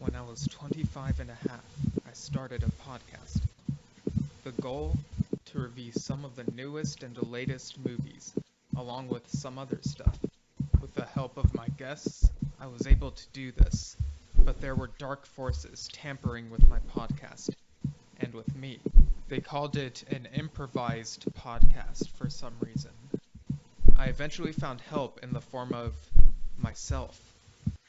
When I was 25 and a half, I started a podcast. The goal? To review some of the newest and latest movies, along with some other stuff. With the help of my guests, I was able to do this, but there were dark forces tampering with my podcast, and with me. They called it an improvised podcast for some reason. I eventually found help in the form of myself.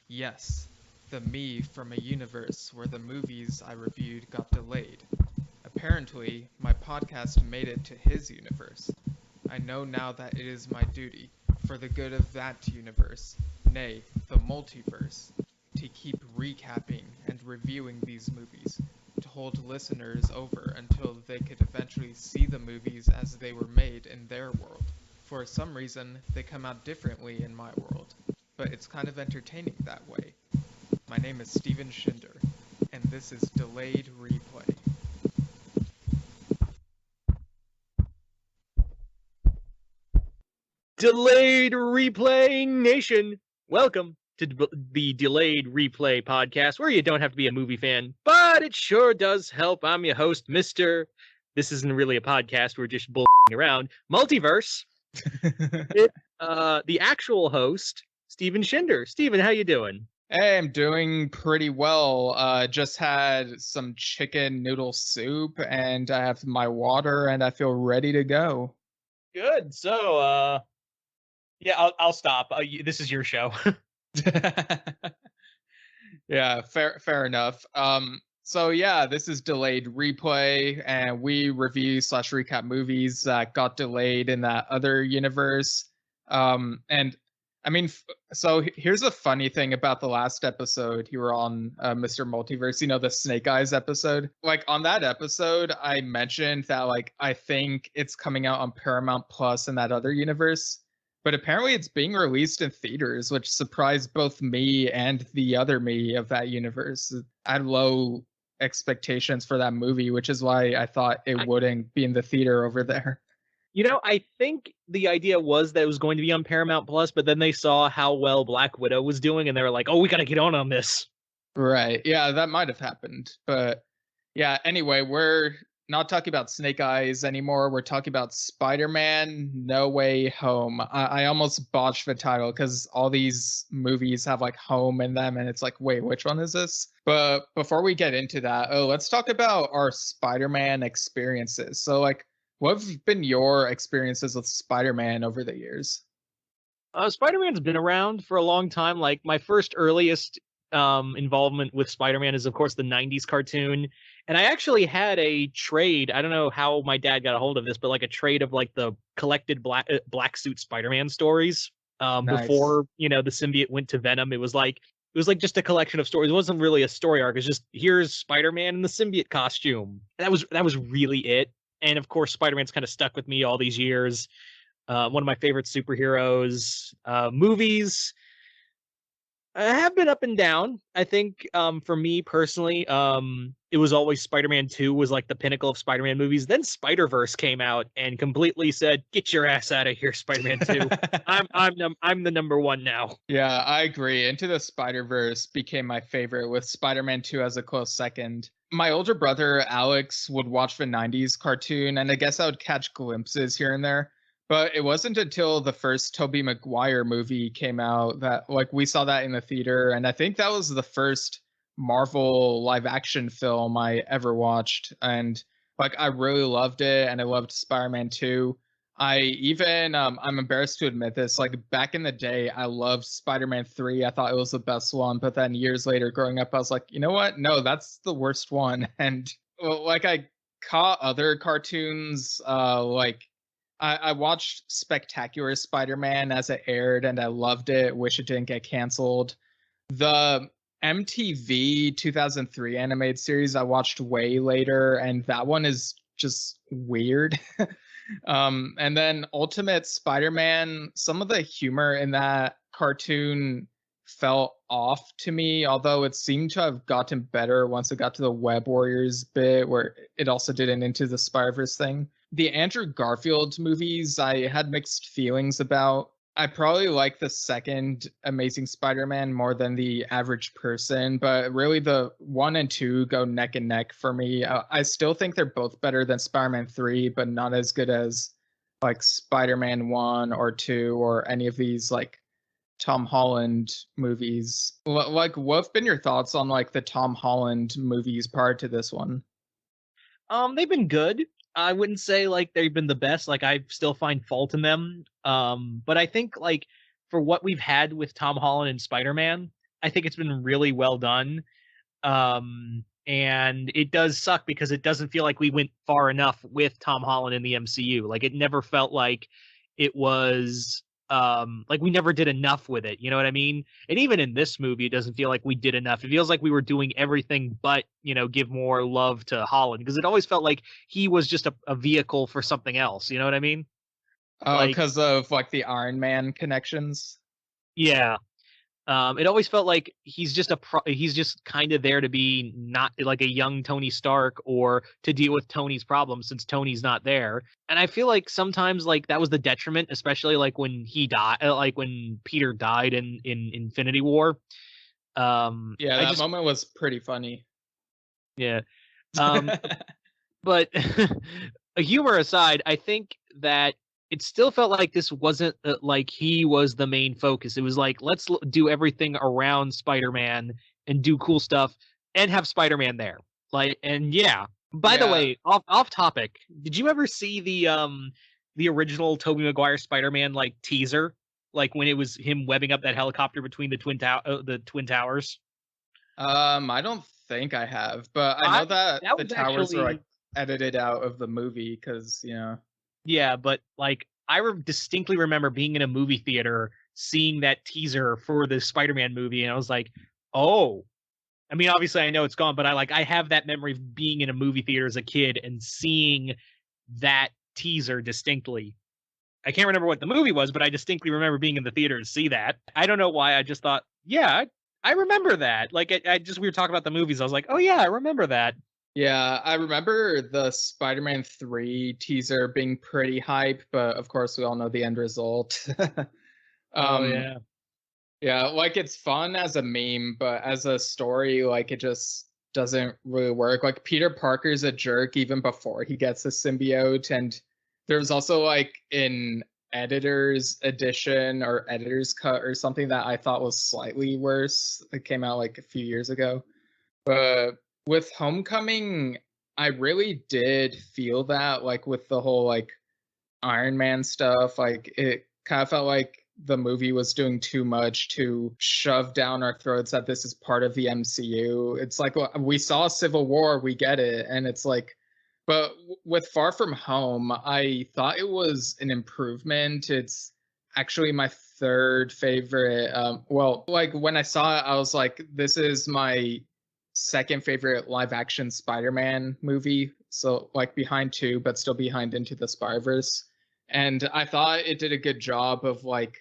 Yes, the me from a universe where the movies I reviewed got delayed. Apparently, my podcast made it to his universe. I know now that it is my duty, for the good of that universe, nay, the multiverse, to keep recapping and reviewing these movies, to hold listeners over until they could eventually see the movies as they were made in their world. For some reason, they come out differently in my world, but it's kind of entertaining that way. My name is Steven Shinder, and this is Delayed Replay. Delayed Replay Nation, welcome to the Delayed Replay podcast, where you don't have to be a movie fan, but it sure does help. I'm your host, Mr. This isn't really a podcast, we're just bullshitting around. Multiverse. The actual host, Steven Shinder. Steven, how you doing? Hey, I'm doing pretty well. Just had some chicken noodle soup, and I have my water, and I feel ready to go. Good. So, yeah, I'll stop. This is your show. Yeah, fair enough. So yeah, this is Delayed Replay, and we review / recap movies that got delayed in that other universe. And I mean, so here's a funny thing about the last episode you were on, Mr. Multiverse, you know, the Snake Eyes episode. Like, on that episode, I mentioned that, like, I think it's coming out on Paramount Plus in that other universe. But apparently it's being released in theaters, which surprised both me and the other me of that universe. I had low expectations for that movie, which is why I thought it wouldn't be in the theater over there. You know, I think the idea was that it was going to be on Paramount Plus, but then they saw how well Black Widow was doing, and they were like, oh, we got to get on this. Right. Yeah, that might have happened. But yeah, anyway, we're not talking about Snake Eyes anymore. We're talking about Spider-Man No Way Home. I almost botched the title because all these movies have like home in them, and it's like, wait, which one is this? But before we get into that, let's talk about our Spider-Man experiences. So, like, what have been your experiences with Spider-Man over the years? Spider-Man's been around for a long time. Like, my first earliest involvement with Spider-Man is, of course, the 90s cartoon. And I actually had a trade. I don't know how my dad got a hold of this, but like a trade of like the collected black suit Spider-Man stories. Nice. Before, you know, the symbiote went to Venom. It was like just a collection of stories. It wasn't really a story arc. It's just, here's Spider-Man in the symbiote costume. And that was really it. And of course, Spider-Man's kind of stuck with me all these years. One of my favorite superheroes. Movies have been up and down. I think for me personally, it was always Spider-Man 2 was like the pinnacle of Spider-Man movies. Then Spider-Verse came out and completely said, "Get your ass out of here, Spider-Man 2." I'm the number one now. Yeah, I agree. Into the Spider-Verse became my favorite, with Spider-Man 2 as a close second. My older brother Alex would watch the 90s cartoon, and I guess I would catch glimpses here and there. But it wasn't until the first Tobey Maguire movie came out that, like, we saw that in the theater, and I think that was the first Marvel live action film I ever watched. And like, I really loved it, and I loved Spider-Man 2. I even I'm embarrassed to admit this, like, back in the day I loved Spider-Man 3. I thought it was the best one, but then years later growing up I was like, you know what? No, that's the worst one. And well, like, I caught other cartoons, like I watched Spectacular Spider-Man as it aired, and I loved it. Wish it didn't get canceled. The MTV 2003 animated series I watched way later, and that one is just weird. And then Ultimate Spider-Man, some of the humor in that cartoon felt off to me, although it seemed to have gotten better once it got to the Web Warriors bit, where it also did an Into the Spider-Verse thing. The Andrew Garfield movies I had mixed feelings about. I probably like the second Amazing Spider-Man more than the average person, but really the 1 and 2 go neck and neck for me. I still think they're both better than Spider-Man 3, but not as good as like Spider-Man 1 or 2 or any of these like Tom Holland movies. Like, what have been your thoughts on like the Tom Holland movies prior to this one? They've been good. I wouldn't say like they've been the best. Like I still find fault in them. But I think like for what we've had with Tom Holland and Spider-Man, I think it's been really well done. And it does suck because it doesn't feel like we went far enough with Tom Holland in the MCU. Like it never felt like it was like we never did enough with it. You know what I mean? And even in this movie, it doesn't feel like we did enough. It feels like we were doing everything but, you know, give more love to Holland because it always felt like he was just a vehicle for something else. You know what I mean? Oh, Like, because of like the Iron Man connections. yeah. It always felt like he's just he's just kind of there to be not like a young Tony Stark or to deal with Tony's problems since Tony's not there. And I feel like sometimes like that was the detriment, especially like when he died, like when Peter died in Infinity War. Yeah, I that just moment was pretty funny. yeah. Um, but humor aside, I think that it still felt like this wasn't like he was the main focus. It was like, let's do everything around Spider-Man and do cool stuff and have Spider-Man there. Like, and yeah. By the Yeah. way, off topic, did you ever see the original Tobey Maguire Spider-Man like teaser? Like when it was him webbing up that helicopter between the twin towers? I don't think I have, but I I know that that the was towers were actually like edited out of the movie because, you know. Yeah, but like I distinctly remember being in a movie theater, seeing that teaser for the Spider-Man movie, and I was like, "Oh." I mean, obviously I know it's gone, but I have that memory of being in a movie theater as a kid and seeing that teaser distinctly. I can't remember what the movie was, but I distinctly remember being in the theater to see that. I don't know why. I just thought, yeah, I remember that. Like, I just we were talking about the movies. I was like, oh yeah, I remember that. Yeah, I remember the Spider-Man 3 teaser being pretty hype, but of course we all know the end result. Oh um yeah. yeah, like it's fun as a meme, but as a story, like it just doesn't really work. Like Peter Parker's a jerk even before he gets the symbiote, and there's also like an editor's edition or editor's cut or something that I thought was slightly worse. It came out like a few years ago. But with Homecoming, I really did feel that, like with the whole like Iron Man stuff, like it kind of felt like the movie was doing too much to shove down our throats that this is part of the MCU. It's like we saw Civil War, we get it, and it's like, but with Far From Home, I thought it was an improvement. It's actually my third favorite. Well, like when I saw it, I was like, this is my second favorite live action Spider-Man movie. So like behind two, but still behind Into the Spider-Verse. And I thought it did a good job of like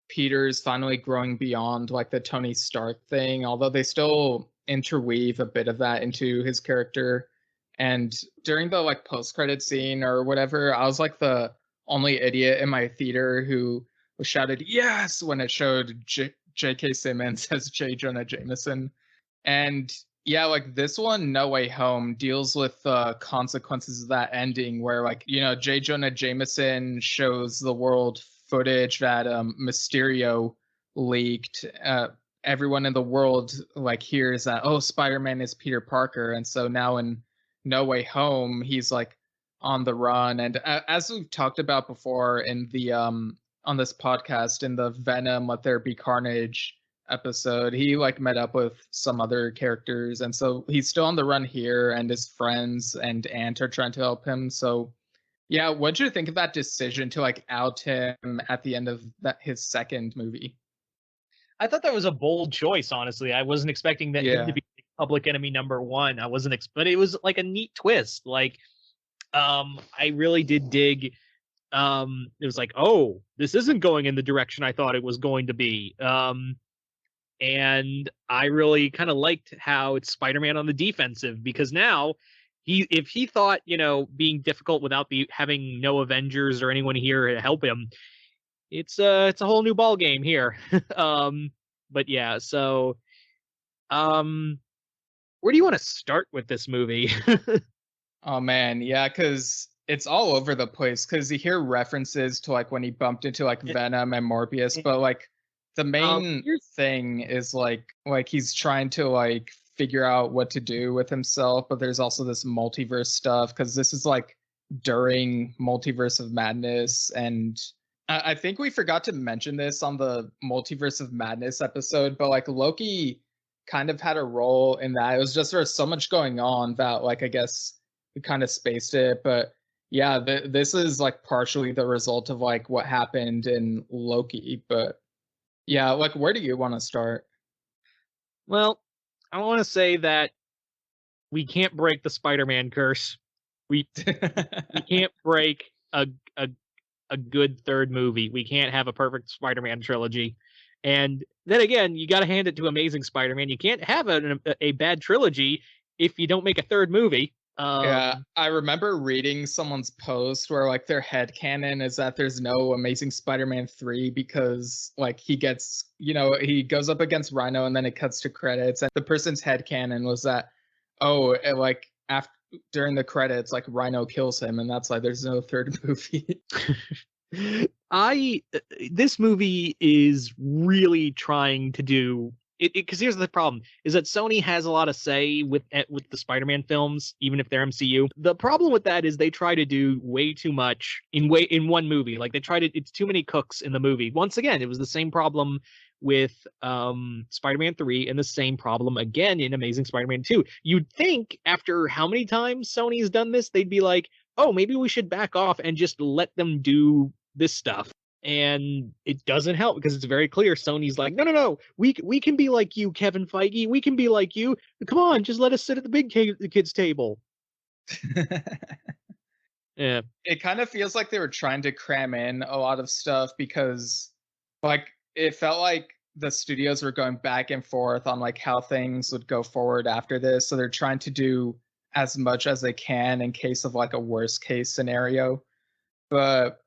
Peter's finally growing beyond like the Tony Stark thing, although they still interweave a bit of that into his character. And during the like post-credit scene or whatever, I was like the only idiot in my theater who was shouted yes when it showed J.K. Simmons as J. Jonah Jameson. And yeah, like this one, No Way Home, deals with the consequences of that ending where, like, you know, J. Jonah Jameson shows the world footage that Mysterio leaked. Everyone in the world, like, hears that, oh, Spider-Man is Peter Parker. And so now in No Way Home, he's, like, on the run. And as we've talked about before in the, on this podcast, in the Venom, Let There Be Carnage episode, he like met up with some other characters, and so he's still on the run here, and his friends and aunt are trying to help him. So yeah, what'd you think of that decision to like out him at the end of that his second movie? I thought that was a bold choice, honestly. I wasn't expecting that him to Yeah. be public enemy number one. I wasn't but it was like a neat twist. Like I really did dig it was like, oh, this isn't going in the direction I thought it was going to be. And I really kind of liked how it's Spider-Man on the defensive because now if he thought, you know, being difficult without having no Avengers or anyone here to help him, it's a whole new ball game here. But yeah, so where do you want to start with this movie? Oh man, yeah, because it's all over the place. Because you hear references to like when he bumped into like Venom and Morbius, but like the main thing is like he's trying to like figure out what to do with himself. But there's also this multiverse stuff because this is like during Multiverse of Madness, and I think we forgot to mention this on the Multiverse of Madness episode, but like Loki kind of had a role in that. It was just there's so much going on that like I guess we kind of spaced it, but yeah, this is like partially the result of like what happened in Loki. But yeah, like where do you want to start? Well, I want to say that we can't break the Spider-Man curse. We can't break a good third movie. We can't have a perfect Spider-Man trilogy. And then again, you got to hand it to Amazing Spider-Man. You can't have a bad trilogy if you don't make a third movie. Yeah, I remember reading someone's post where like their headcanon is that there's no Amazing Spider-Man 3 because like he gets, he goes up against Rhino and then it cuts to credits. And the person's headcanon was that, like after during the credits, like Rhino kills him, and that's why there's no third movie. This movie is really trying to do it because here's the problem is that Sony has a lot of say with the Spider-Man films, even if they're MCU. The problem with that is they try to do way too much in one movie. Like it's too many cooks in the movie. Once again, it was the same problem with Spider-Man 3 and the same problem again in Amazing Spider-Man 2. You'd think after how many times Sony's done this, they'd be like, oh, maybe we should back off and just let them do this stuff. And it doesn't help because it's very clear Sony's like, no, we can be like you, Kevin Feige. We can be like you. Come on, just let us sit at the big kids table. Yeah. It kind of feels like they were trying to cram in a lot of stuff because like it felt like the studios were going back and forth on like how things would go forward after this. So they're trying to do as much as they can in case of like a worst case scenario. But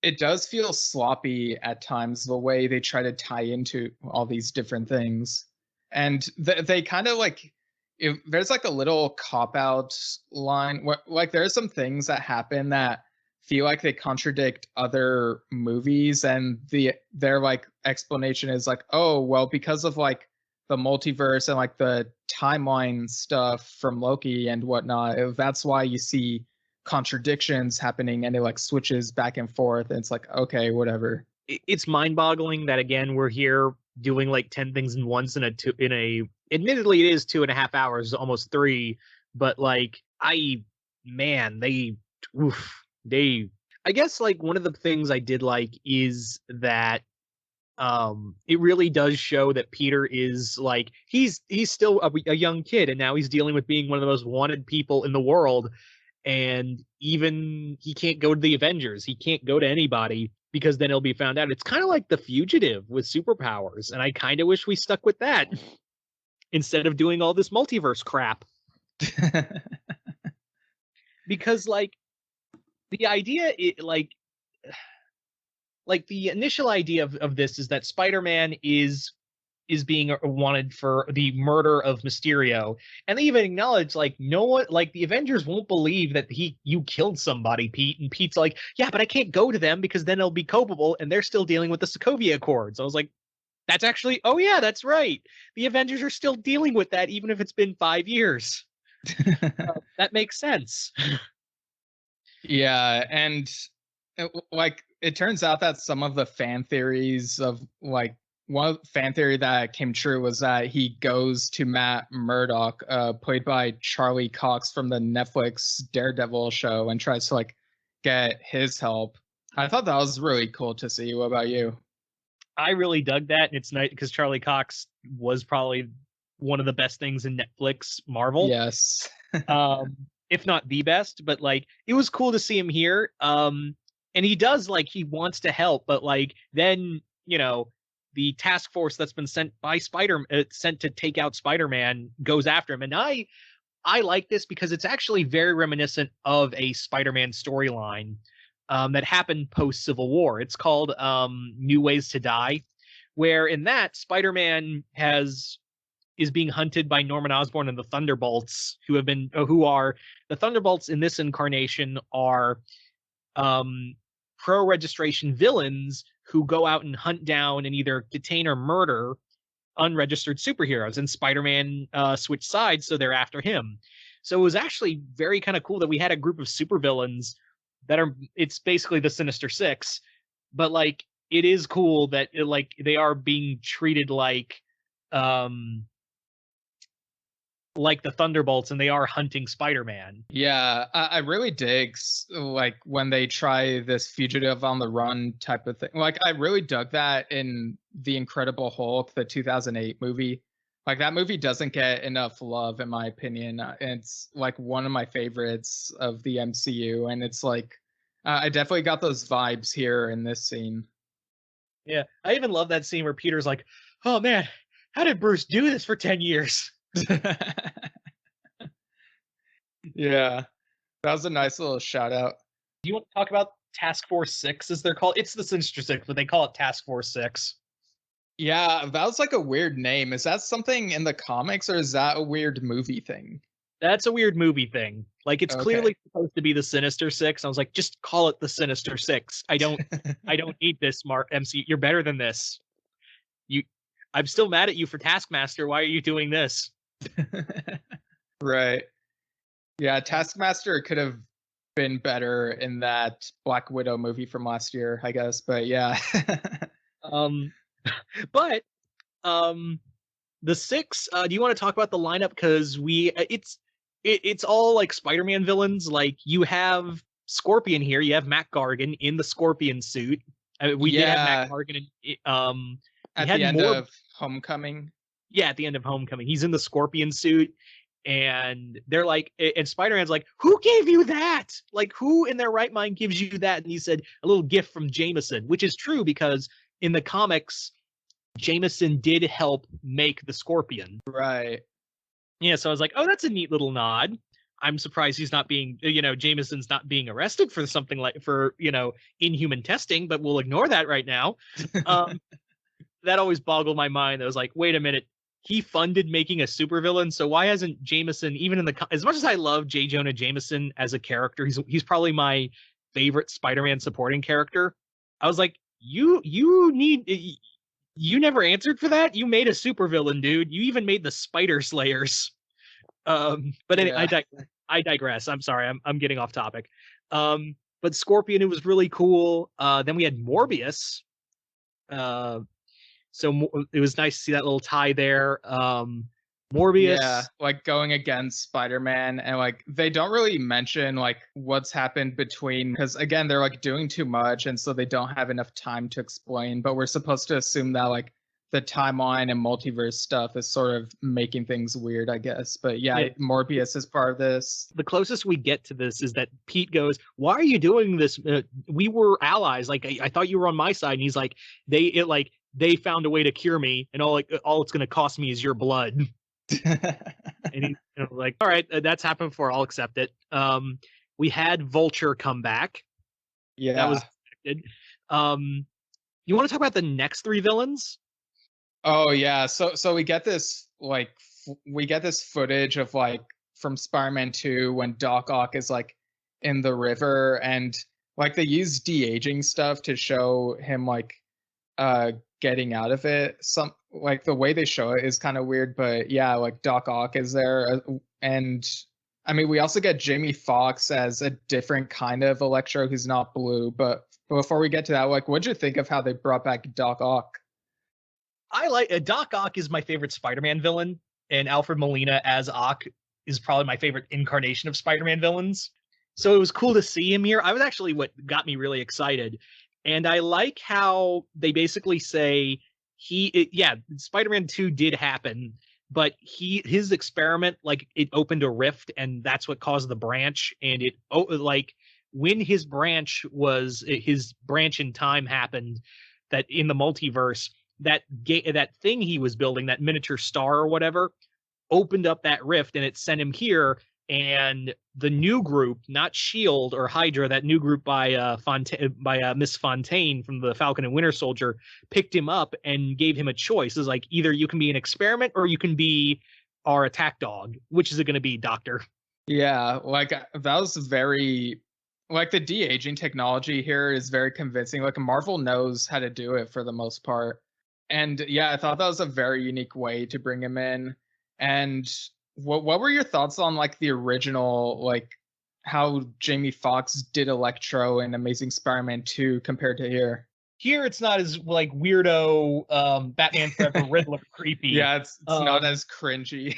it does feel sloppy at times, the way they try to tie into all these different things. And they kind of like, there's like a little cop-out line where like there are some things that happen that feel like they contradict other movies, and their like explanation is like, oh, well, because of like the multiverse and like the timeline stuff from Loki and whatnot, that's why you see contradictions happening, and it like switches back and forth, and it's like, okay, whatever. It's mind-boggling that again we're here doing like 10 things in once admittedly it is 2.5 hours, almost 3, but like I guess like one of the things I did like is that it really does show that Peter is like he's still a young kid, and now he's dealing with being one of the most wanted people in the world. And even he can't go to the Avengers. He can't go to anybody because then he'll be found out. It's kind of like The Fugitive with superpowers. And I kind of wish we stuck with that instead of doing all this multiverse crap. Because like the idea, like the initial idea of this is that Spider-Man is being wanted for the murder of Mysterio, and they even acknowledge like no one, like the Avengers won't believe that you killed somebody, Pete. And Pete's like, yeah, but I can't go to them because then it'll be culpable, and they're still dealing with the Sokovia Accords. I was like, that's actually, oh yeah, that's right. The Avengers are still dealing with that even if it's been 5 years. That makes sense. Yeah, and like it turns out that some of the fan theories of like one fan theory that came true was that he goes to Matt Murdock, played by Charlie Cox from the Netflix Daredevil show, and tries to like get his help. I thought that was really cool to see. What about you? I really dug that, and it's nice because Charlie Cox was probably one of the best things in Netflix Marvel. Yes. If not the best, but like it was cool to see him here. And he does like he wants to help, but like then the task force that's been sent by sent to take out Spider-Man goes after him. And I like this because it's actually very reminiscent of a Spider-Man storyline. that happened post Civil War. It's called New Ways to Die, where in that Spider-Man is being hunted by Norman Osborn and the Thunderbolts, who are the Thunderbolts in this incarnation are pro-registration villains who go out and hunt down and either detain or murder unregistered superheroes, and Spider-Man switched sides, so they're after him. So it was actually very kind of cool that we had a group of supervillains it's basically the Sinister Six, but like it is cool that they are being treated like the Thunderbolts, and they are hunting Spider-Man. Yeah, I really dig like when they try this fugitive on the run type of thing. Like I really dug that in The Incredible Hulk, the 2008 movie. Like that movie doesn't get enough love in my opinion. It's like one of my favorites of the MCU, and it's like I definitely got those vibes here in this scene. Yeah, I even love that scene where Peter's like, "Oh man, how did Bruce do this for 10 years?" Yeah, that was a nice little shout out. Do you want to talk about Task Force 6, as they're called? It's the Sinister Six, but they call it Task Force 6. Yeah, that was like a weird name. Is that something in the comics, or is that a weird movie thing? That's a weird movie thing. Like it's Okay. clearly supposed to be the Sinister Six. I was like, just call it the Sinister Six. I don't need this, MC. You're better than this. I'm still mad at you for Taskmaster. Why are you doing this? Right. Yeah, Taskmaster could have been better in that Black Widow movie from last year, I guess. But yeah. But the Six. Do you want to talk about the lineup? Because it's all like Spider-Man villains. Like you have Scorpion here. You have Matt Gargan in the Scorpion suit. We did have Matt Gargan at the end of Homecoming. Yeah, at the end of Homecoming, he's in the Scorpion suit. And they're like, and Spider-Man's like, who gave you that? Like, who in their right mind gives you that? And he said, a little gift from Jameson, which is true because in the comics, Jameson did help make the Scorpion. Right. Yeah, so I was like, oh, that's a neat little nod. I'm surprised he's not being, Jameson's not being arrested for something for inhuman testing, but we'll ignore that right now. That always boggled my mind. I was like, wait a minute. He funded making a supervillain, so why hasn't Jameson, even in as much as I love J. Jonah Jameson as a character, he's probably my favorite Spider-Man supporting character. I was like, you never answered for that. You made a supervillain, dude. You even made the Spider Slayers. But anyway, yeah. I digress. I'm sorry. I'm getting off topic. But Scorpion, it was really cool. Then we had Morbius. So it was nice to see that little tie there. Morbius. Yeah, like going against Spider-Man, and like they don't really mention like what's happened between, because again, they're like doing too much, and so they don't have enough time to explain. But we're supposed to assume that like the timeline and multiverse stuff is sort of making things weird, I guess. But yeah, Morbius is part of this. The closest we get to this is that Pete goes, "Why are you doing this? We were allies. Like I thought you were on my side." And he's like, they found a way to cure me, and all it's going to cost me is your blood. And he's like, all right, that's happened before. I'll accept it. We had Vulture come back. Yeah, that was expected. You want to talk about the next three villains? Oh yeah, so we get this footage of like from Spider-Man 2 when Doc Ock is like in the river, and like they use de-aging stuff to show him like getting out of it. Some like the way they show it is kind of weird, but yeah, like Doc Ock is there, and I mean we also get Jamie Foxx as a different kind of Electro who's not blue. But before we get to that, like what'd you think of how they brought back Doc Ock? I like Doc Ock is my favorite Spider-Man villain, and Alfred Molina as Ock is probably my favorite incarnation of Spider-Man villains. So it was cool to see him here. I was actually what got me really excited. And I like how they basically say Spider-Man 2 did happen, but his experiment, like it opened a rift, and that's what caused the branch. And when his branch in time happened, that in the multiverse, that thing he was building, that miniature star or whatever, opened up that rift, and it sent him here. and the new group, not Shield or Hydra, that new group by Miss Fontaine from the Falcon and Winter Soldier, picked him up and gave him a choice. It's like, either you can be an experiment or you can be our attack dog. Which is it going to be, Doctor? Yeah, like that was very, like, the de-aging technology here is very convincing. Like, Marvel knows how to do it for the most part. And yeah, I thought that was a very unique way to bring him in. And what were your thoughts on, like, the original, like, how Jamie Foxx did Electro in Amazing Spider-Man 2 compared to here? Here, it's not as, like, weirdo Batman Forever Riddler creepy. Yeah, it's not as cringy.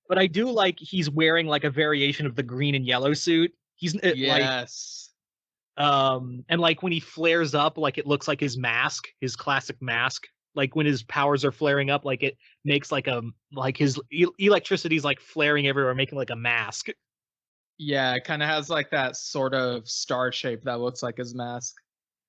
But I do like he's wearing, like, a variation of the green and yellow suit. He's yes. And, like, when he flares up, like, it looks like his mask, his classic mask. Like, when his powers are flaring up, like, it makes like his electricity's like flaring everywhere, making like a mask. Yeah, it kind of has like that sort of star shape that looks like his mask.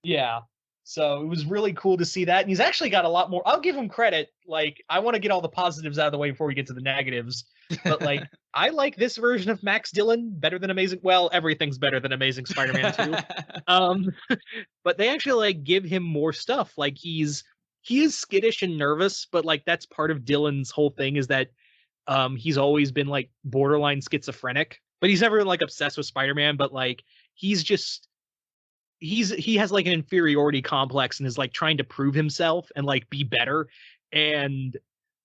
Yeah. So it was really cool to see that. And he's actually got a lot more. I'll give him credit. Like, I want to get all the positives out of the way before we get to the negatives. But, like, I like this version of Max Dillon better than Amazing. Well, everything's better than Amazing Spider-Man 2. But they actually, like, give him more stuff. Like, he is skittish and nervous, but, like, that's part of Dillon's whole thing, is that he's always been, like, borderline schizophrenic. But he's never been, like, obsessed with Spider-Man. But, like, he's just he has, like, an inferiority complex and is, like, trying to prove himself and, like, be better. And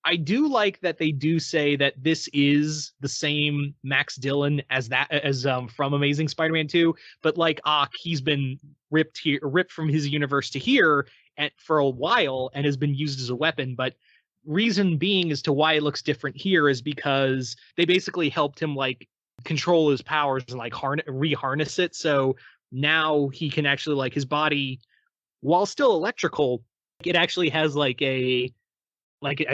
I do like that they do say that this is the same Max Dillon as from Amazing Spider-Man 2, but, like, he's been ripped from his universe to here for a while and has been used as a weapon. But reason being as to why it looks different here is because they basically helped him, like, control his powers and, like, re-harness it. So now he can actually, like, his body, while still electrical, it actually has like a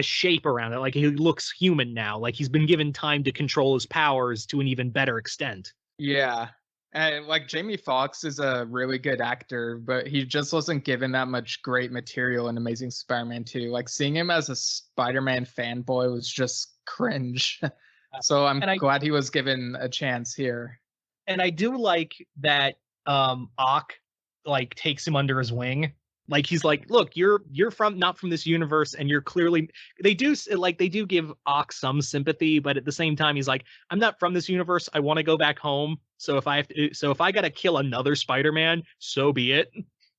shape around it. Like, he looks human now. Like, he's been given time to control his powers to an even better extent. Yeah. And, like, Jamie Foxx is a really good actor, but he just wasn't given that much great material in Amazing Spider-Man 2. Like, seeing him as a Spider-Man fanboy was just cringe. So I'm glad he was given a chance here. And I do like that Ock, like, takes him under his wing. Like, he's like, look, you're not from this universe, and you're clearly, they do give Ock some sympathy, but at the same time, he's like, I'm not from this universe. I want to go back home. So if I got to kill another Spider-Man, so be it.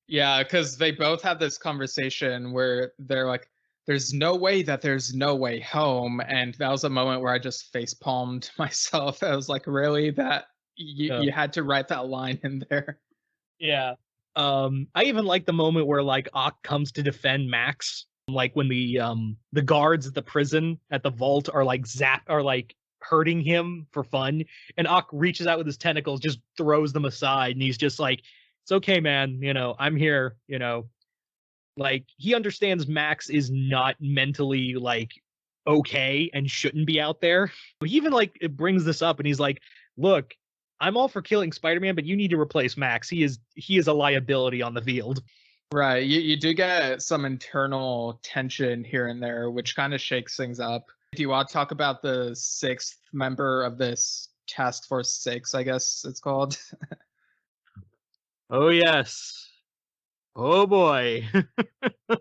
Yeah, because they both have this conversation where they're like, there's no way that there's no way home. And that was a moment where I just face palmed myself. I was like, really? That you had to write that line in there? Yeah. I even like the moment where, like, Ock comes to defend Max, like when the guards at the prison at the vault are like hurting him for fun, and Ock reaches out with his tentacles, just throws them aside, and he's just like, it's okay, man, I'm here. Like, he understands Max is not mentally, like, okay and shouldn't be out there. He even, like, it brings this up, and he's like, look, I'm all for killing Spider-Man, but you need to replace Max. He is a liability on the field. Right. You do get some internal tension here and there, which kind of shakes things up. Do you want to talk about the sixth member of this Task Force 6, I guess it's called? Oh, yes. Oh, boy. Do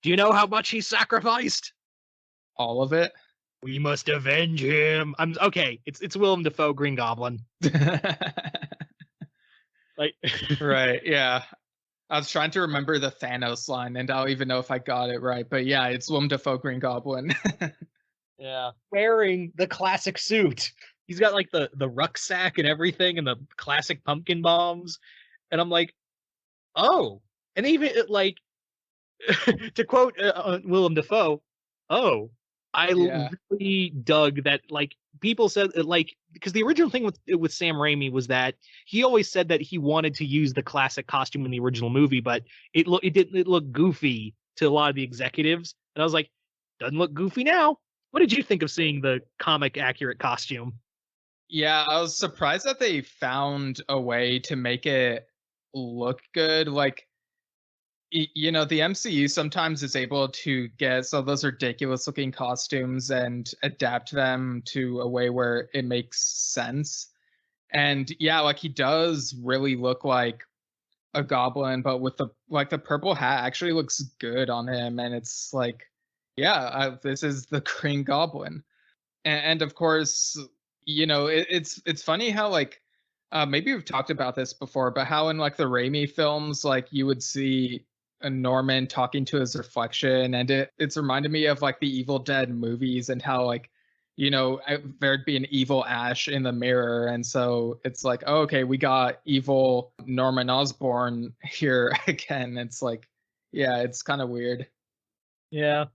you know how much he sacrificed? All of it? We must avenge him. Okay. It's Willem Dafoe, Green Goblin. Like, right. Yeah. I was trying to remember the Thanos line, and I don't even know if I got it right. But yeah, it's Willem Dafoe, Green Goblin. Yeah. Wearing the classic suit. He's got, like, the rucksack and everything, and the classic pumpkin bombs. And I'm like, oh. And even, like, to quote Willem Dafoe, oh. I really dug that, like, people said, like, because the original thing with Sam Raimi was that he always said that he wanted to use the classic costume in the original movie, but it didn't look goofy to a lot of the executives. And I was like, doesn't look goofy now. What did you think of seeing the comic accurate costume? Yeah, I was surprised that they found a way to make it look good. Like, You know, the MCU sometimes is able to get so those ridiculous looking costumes and adapt them to a way where it makes sense. And yeah, like he does really look like a goblin, but with the purple hat actually looks good on him, and it's like, yeah, this is the Green Goblin. And of course, you know, it's funny how like maybe we've talked about this before, but how in like the Raimi films, like you would see a Norman talking to his reflection, and it's reminded me of like the Evil Dead movies and how like, you know, there'd be an evil Ash in the mirror, and so it's like, oh, okay, we got evil Norman Osborn here again. It's like, yeah, it's kind of weird. Yeah.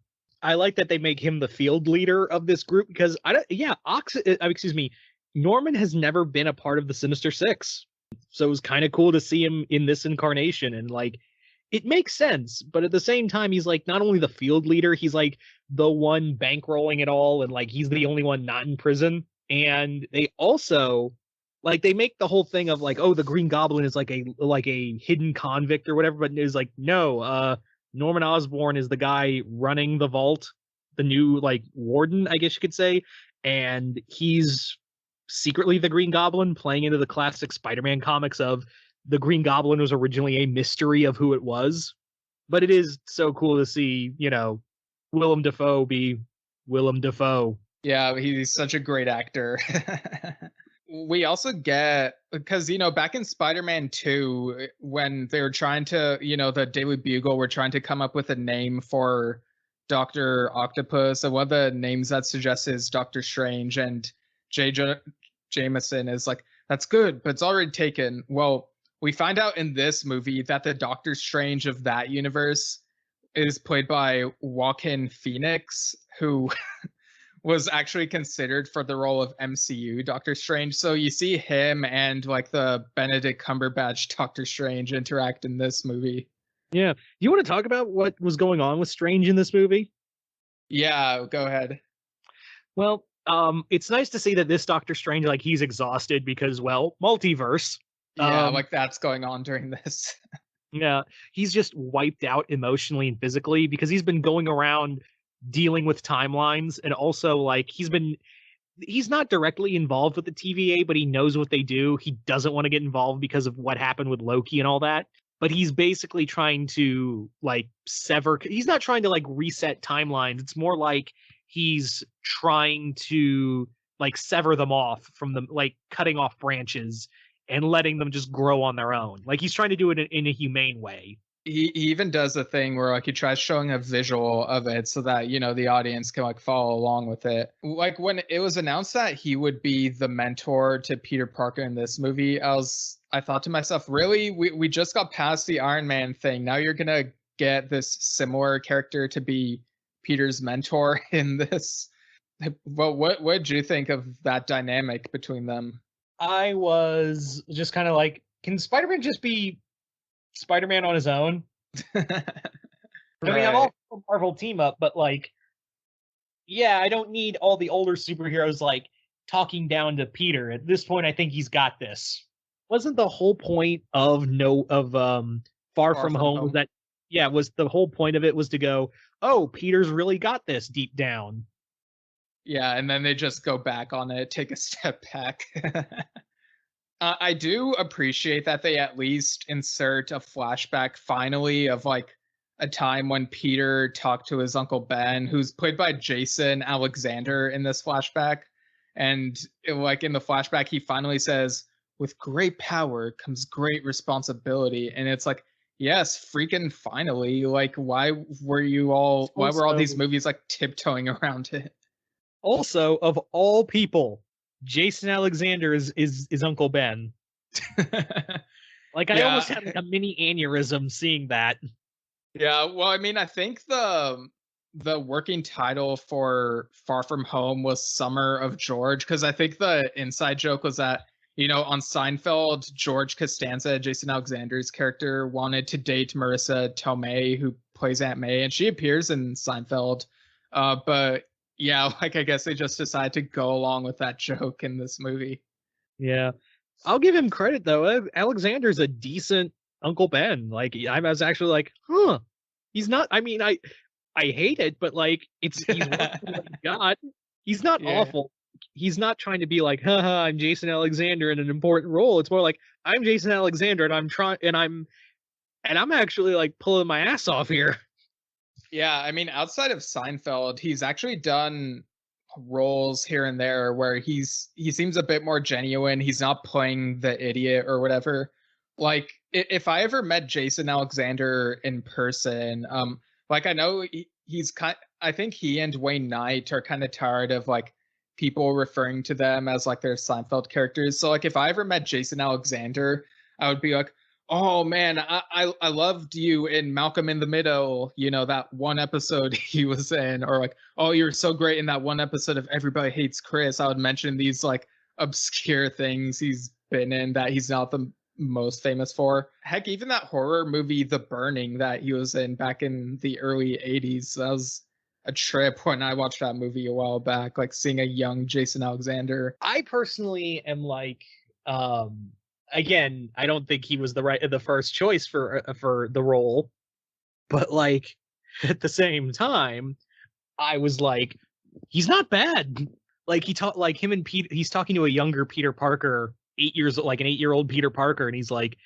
I like that they make him the field leader of this group because excuse me, Norman has never been a part of the Sinister Six. So it was kind of cool to see him in this incarnation, and like it makes sense, but at the same time he's like not only the field leader, he's like the one bankrolling it all, and like he's the only one not in prison. And they also like they make the whole thing of like, oh, the Green Goblin is like a hidden convict or whatever, but it's like, no, Norman Osborn is the guy running the vault, the new like warden, I guess you could say, and he's secretly the Green Goblin, playing into the classic Spider-Man comics of the Green Goblin was originally a mystery of who it was. But it is so cool to see, you know, Willem Dafoe be Willem Dafoe. Yeah, he's such a great actor. We also get, because, you know, back in Spider-Man 2, when they were trying to, you know, the Daily Bugle were trying to come up with a name for Dr. Octopus, and one of the names that suggests is Doctor Strange, and Jameson is like, that's good, but it's already taken. Well, we find out in this movie that the Doctor Strange of that universe is played by Joaquin Phoenix, who was actually considered for the role of MCU Doctor Strange. So you see him and like the Benedict Cumberbatch Doctor Strange interact in this movie. Yeah. You want to talk about what was going on with Strange in this movie? Yeah, go ahead. Well, it's nice to see that this Doctor Strange, like he's exhausted because, well, multiverse. Yeah, like that's going on during this. Yeah, he's just wiped out emotionally and physically because he's been going around dealing with timelines, and also like he's not directly involved with the TVA, but he knows what they do. He doesn't want to get involved because of what happened with Loki and all that. But he's basically trying to like sever. He's not trying to like reset timelines. It's more like he's trying to like sever them off from them, like cutting off branches and letting them just grow on their own. Like he's trying to do it in a humane way. He even does a thing where like he tries showing a visual of it so that, you know, the audience can like follow along with it. Like when it was announced that he would be the mentor to Peter Parker in this movie, I thought to myself, really? We just got past the Iron Man thing. Now you're gonna get this similar character to be Peter's mentor in this. Well, what did you think of that dynamic between them? I was just kind of like, can Spider-Man just be Spider-Man on his own? I mean, I'm all for Marvel team up, but like, yeah, I don't need all the older superheroes like talking down to Peter. At this point, I think he's got this. Wasn't the whole point of Far From Home was that, yeah, was the whole point of it was to go, oh, Peter's really got this deep down. Yeah, and then they just go back on it, take a step back. I do appreciate that they at least insert a flashback finally of like a time when Peter talked to his Uncle Ben, who's played by Jason Alexander in this flashback. And like in the flashback, he finally says, with great power comes great responsibility. And it's like, yes, freaking finally. Like, why were all these movies like tiptoeing around it? Also, of all people, Jason Alexander is Uncle Ben. Like I almost had like a mini aneurysm seeing that. Yeah, well, I mean, I think the working title for Far From Home was Summer of George, because I think the inside joke was that, you know, on Seinfeld, George Costanza, Jason Alexander's character, wanted to date Marissa Tomei, who plays Aunt May, and she appears in Seinfeld. But yeah, like I guess they just decided to go along with that joke in this movie. Yeah. I'll give him credit though. Alexander's a decent Uncle Ben. Like I was actually like, huh, he's not. I mean, I hate it, but like he's working with what he got. He's not Yeah. awful. He's not trying to be like, haha, I'm Jason Alexander in an important role. It's more like I'm Jason Alexander and I'm trying and I'm actually like pulling my ass off here. Yeah, I mean, outside of Seinfeld, he's actually done roles here and there where he seems a bit more genuine. He's not playing the idiot or whatever. Like if I ever met Jason Alexander in person, like I know he's kind. I think he and Wayne Knight are kind of tired of like people referring to them as like their Seinfeld characters. So like if I ever met Jason Alexander, I would be like, oh man, I loved you in Malcolm in the Middle, you know, that one episode he was in, or like, oh, you're so great in that one episode of Everybody Hates Chris. I would mention these like obscure things he's been in that he's not the most famous for. Heck, even that horror movie The Burning that he was in back in the early 80s, that was a trip when I watched that movie a while back, like seeing a young Jason Alexander. I personally am like, again, I don't think he was the first choice for the role, but like at the same time, I was like, he's not bad. Like he taught like him and Pete. He's talking to a younger Peter Parker, 8 years like an 8-year-old Peter Parker, and he's like,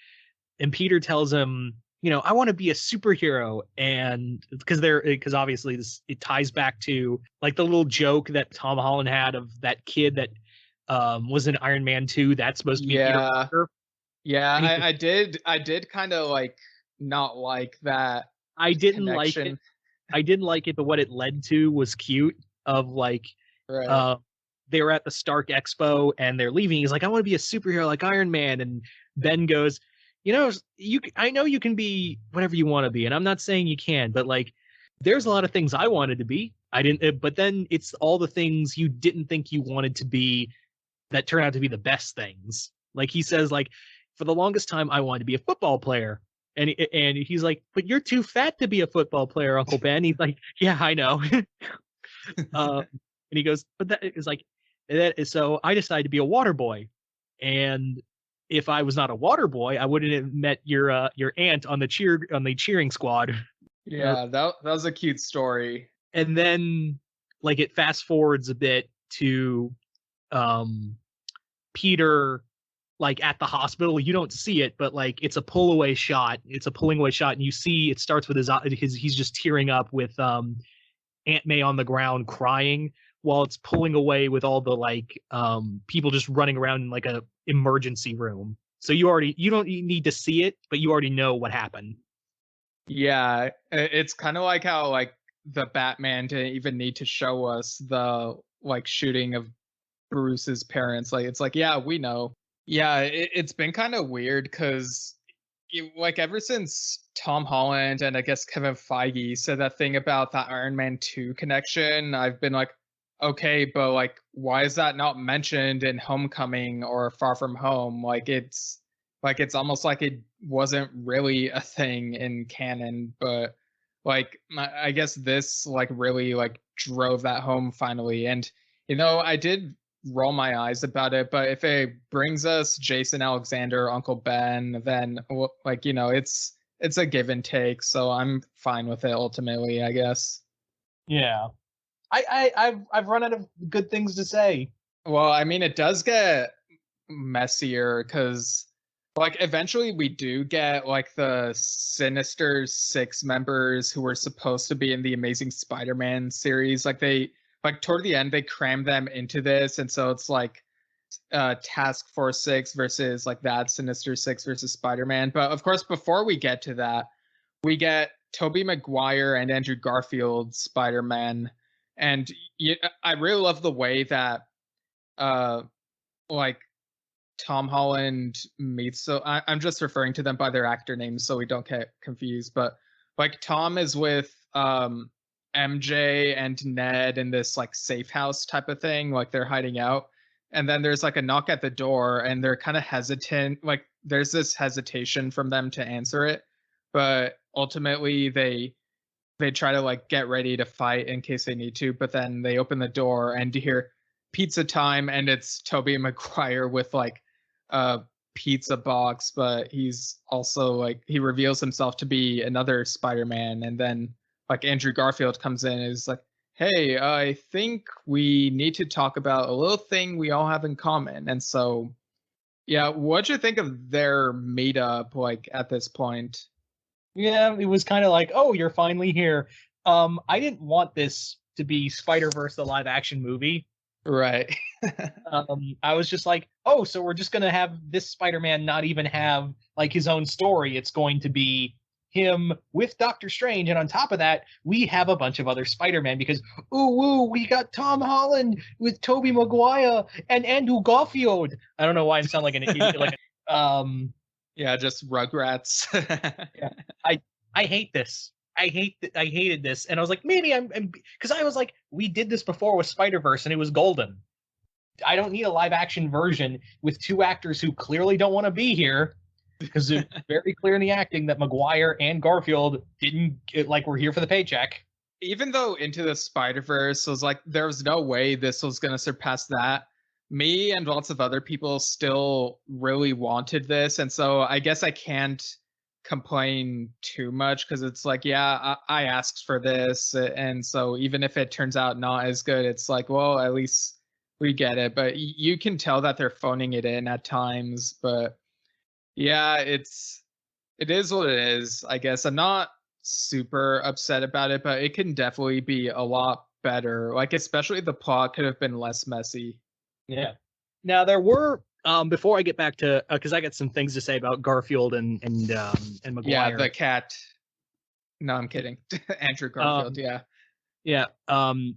and Peter tells him, you know, I want to be a superhero, and because obviously it ties back to like the little joke that Tom Holland had of that kid that was in Iron Man 2 that's supposed to be Peter Parker. Yeah, I did kind of like not like that. I didn't connection. like it. I didn't like it, but what it led to was cute. Of like, Right. they were at the Stark Expo and they're leaving. He's like, I want to be a superhero like Iron Man, and Ben goes, you know, I know you can be whatever you want to be, and I'm not saying you can, but like, there's a lot of things I wanted to be. I didn't, but then it's all the things you didn't think you wanted to be that turn out to be the best things. Like he says, like, for the longest time, I wanted to be a football player. And he's like, but you're too fat to be a football player, Uncle Ben. He's like, yeah, I know. And he goes, but that is like, so I decided to be a water boy. And if I was not a water boy, I wouldn't have met your aunt on the cheering squad. Yeah, that was a cute story. And then like it fast forwards a bit to Peter like at the hospital. You don't see it, but like it's a pulling away shot, and you see it starts with his he's just tearing up with Aunt May on the ground crying while it's pulling away with all the like people just running around in like a emergency room. So you don't need to see it, but you already know what happened. Yeah, it's kind of like how like the Batman didn't even need to show us the like shooting of Bruce's parents. Like it's like, yeah, we know. Yeah, it's been kind of weird because like ever since Tom Holland and I guess Kevin Feige said that thing about that Iron Man 2 connection, I've been like, okay, but like why is that not mentioned in Homecoming or Far From Home? Like it's almost like it wasn't really a thing in canon, but like I guess this like really like drove that home finally. And you know, I did roll my eyes about it, but if it brings us Jason Alexander, Uncle Ben, then like, you know, it's a give and take, so I'm fine with it ultimately, I guess. Yeah. I've run out of good things to say. Well, I mean, it does get messier because like eventually we do get like the Sinister Six members who were supposed to be in the Amazing Spider-Man series. Like toward the end they cram them into this, and so it's like Task Force 6 versus like that Sinister Six versus Spider-Man. But of course, before we get to that, we get Tobey Maguire and Andrew Garfield Spider-Man, and I really love the way that like Tom Holland meets. So I'm just referring to them by their actor names so we don't get confused. But like Tom is with MJ and Ned in this like safe house type of thing, like they're hiding out. And then there's like a knock at the door and they're kind of hesitant. Like there's this hesitation from them to answer it. But ultimately they try to like get ready to fight in case they need to. But then they open the door and you hear pizza time, and it's Tobey Maguire with like pizza box, but he's also like, he reveals himself to be another Spider-Man. And then like Andrew Garfield comes in and is like, hey, I think we need to talk about a little thing we all have in common. And so, yeah, what'd you think of their meetup like at this point? Yeah, it was kind of like, oh, you're finally here. I didn't want this to be Spider-Verse, the live action movie. Right. I was just like, oh, so we're just gonna have this Spider-Man not even have like his own story. It's going to be him with Doctor Strange, and on top of that, we have a bunch of other Spider-Man because we got Tom Holland with Tobey Maguire and Andrew Garfield. I don't know why I sound like an idiot, yeah, just Rugrats. Yeah. I hate this. I hated this, and I was like, maybe I'm because I was like, we did this before with Spider-Verse, and it was golden. I don't need a live action version with two actors who clearly don't want to be here, because it's very clear in the acting that Maguire and Garfield didn't were here for the paycheck. Even though Into the Spider-Verse was like, there was no way this was going to surpass that. Me and lots of other people still really wanted this, and so I guess I can't complain too much because it's like, yeah, I asked for this, and so even if it turns out not as good, it's like, well, at least we get it. But you can tell that they're phoning it in at times. But yeah, it is what it is. I guess I'm not super upset about it, but it can definitely be a lot better. Like, especially the plot could have been less messy. Yeah. Now there were before I get back to because I got some things to say about Garfield and Maguire. Yeah, the cat. No, I'm kidding. Andrew Garfield. Yeah. Yeah.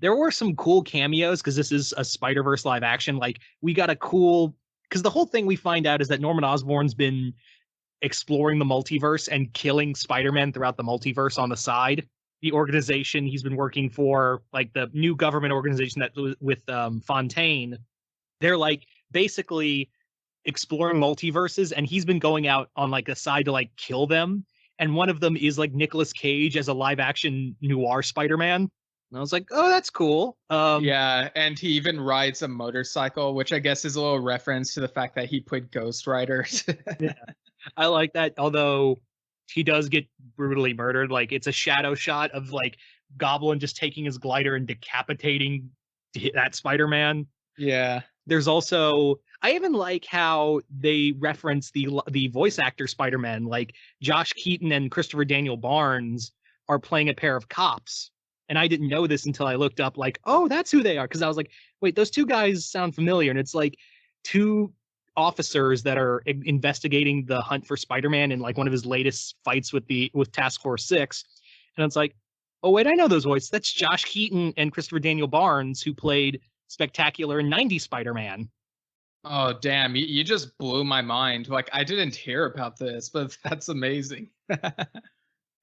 There were some cool cameos because this is a Spider-Verse live action. Like, we got a cool, because the whole thing we find out is that Norman Osborn's been exploring the multiverse and killing Spider-Man throughout the multiverse on the side. The organization he's been working for, like the new government organization that with Fontaine, they're like basically exploring multiverses, and he's been going out on like a side to like kill them. And one of them is like Nicolas Cage as a live action noir Spider-Man. And I was like, oh, that's cool. Yeah, and he even rides a motorcycle, which I guess is a little reference to the fact that he played Ghost Rider. Yeah, I like that. Although he does get brutally murdered. Like, it's a shadow shot of like Goblin just taking his glider and decapitating that Spider-Man. Yeah. There's also, I even like how they reference the voice actor Spider-Man, like Josh Keaton and Christopher Daniel Barnes are playing a pair of cops. And I didn't know this until I looked up, like, oh, that's who they are. Because I was like, wait, those two guys sound familiar. And it's like two officers that are investigating the hunt for Spider-Man in like one of his latest fights with Task Force 6. And it's like, oh, wait, I know those voices. That's Josh Keaton and Christopher Daniel Barnes, who played Spectacular and 90s Spider-Man. Oh, damn. You just blew my mind. Like, I didn't hear about this, but that's amazing.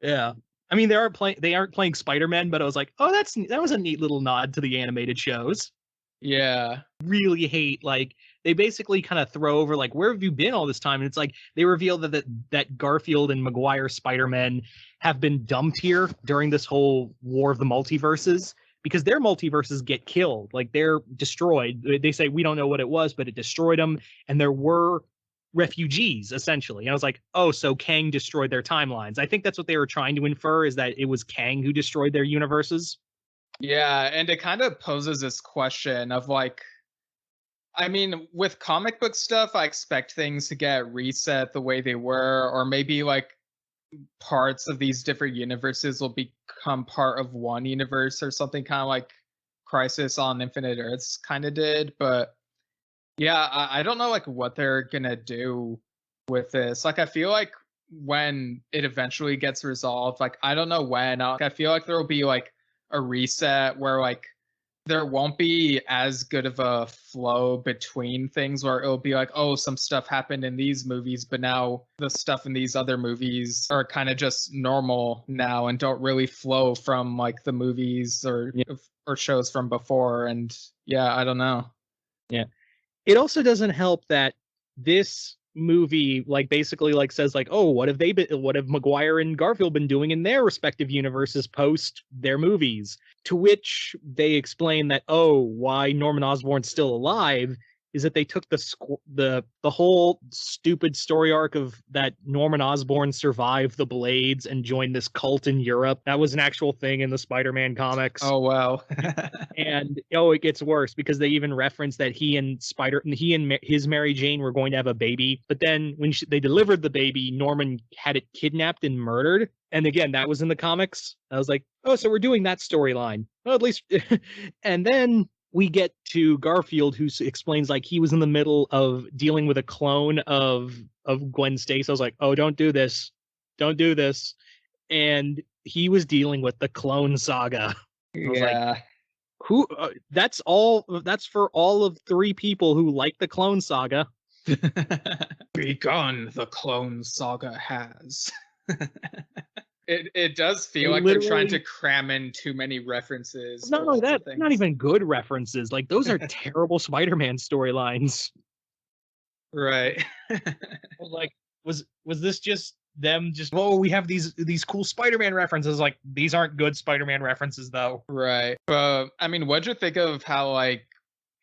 Yeah. I mean, they aren't playing Spider-Man, but I was like, oh, that was a neat little nod to the animated shows. Yeah. Really hate, like, they basically kind of throw over, like, where have you been all this time? And it's like, they reveal that Garfield and Maguire Spider-Man have been dumped here during this whole War of the Multiverses, because their multiverses get killed. Like, they're destroyed. They say, we don't know what it was, but it destroyed them. And there were refugees, essentially. And I was like, oh, so Kang destroyed their timelines. I think that's what they were trying to infer, is that it was Kang who destroyed their universes. Yeah, and it kind of poses this question of like, I mean, with comic book stuff, I expect things to get reset the way they were, or maybe like parts of these different universes will become part of one universe or something, kind of like Crisis on Infinite Earths kind of did. But yeah, I don't know like what they're gonna do with this. Like, I feel like when it eventually gets resolved, like, I don't know when, I feel like there will be like a reset where like there won't be as good of a flow between things, where it'll be like, oh, some stuff happened in these movies, but now the stuff in these other movies are kind of just normal now and don't really flow from like the movies or shows from before. And yeah, I don't know. Yeah. It also doesn't help that this movie like basically like says like, oh, what have Maguire and Garfield been doing in their respective universes post their movies? To which they explain that, oh, why Norman Osborn's still alive is that they took the whole stupid story arc of that Norman Osborn survived the Blades and joined this cult in Europe. That was an actual thing in the Spider-Man comics. Oh wow. And it gets worse because they even reference that he and his Mary Jane were going to have a baby, but then when they delivered the baby, Norman had it kidnapped and murdered. And again, that was in the comics. I was like, oh, so we're doing that storyline. Well, at least. And then we get to Garfield, who explains like he was in the middle of dealing with a clone of Gwen Stacy. I was like, oh, don't do this. Don't do this. And he was dealing with the clone saga. I was like, who? That's for all of 3 people who like the Clone Saga. Begun, the Clone Saga has. It does feel like they're trying to cram in too many references. Not only that, not even good references. Like those are terrible Spider-Man storylines. Right. Like, was this just them just, oh, we have these cool Spider-Man references? Like, these aren't good Spider-Man references though. Right. But I mean, what'd you think of how like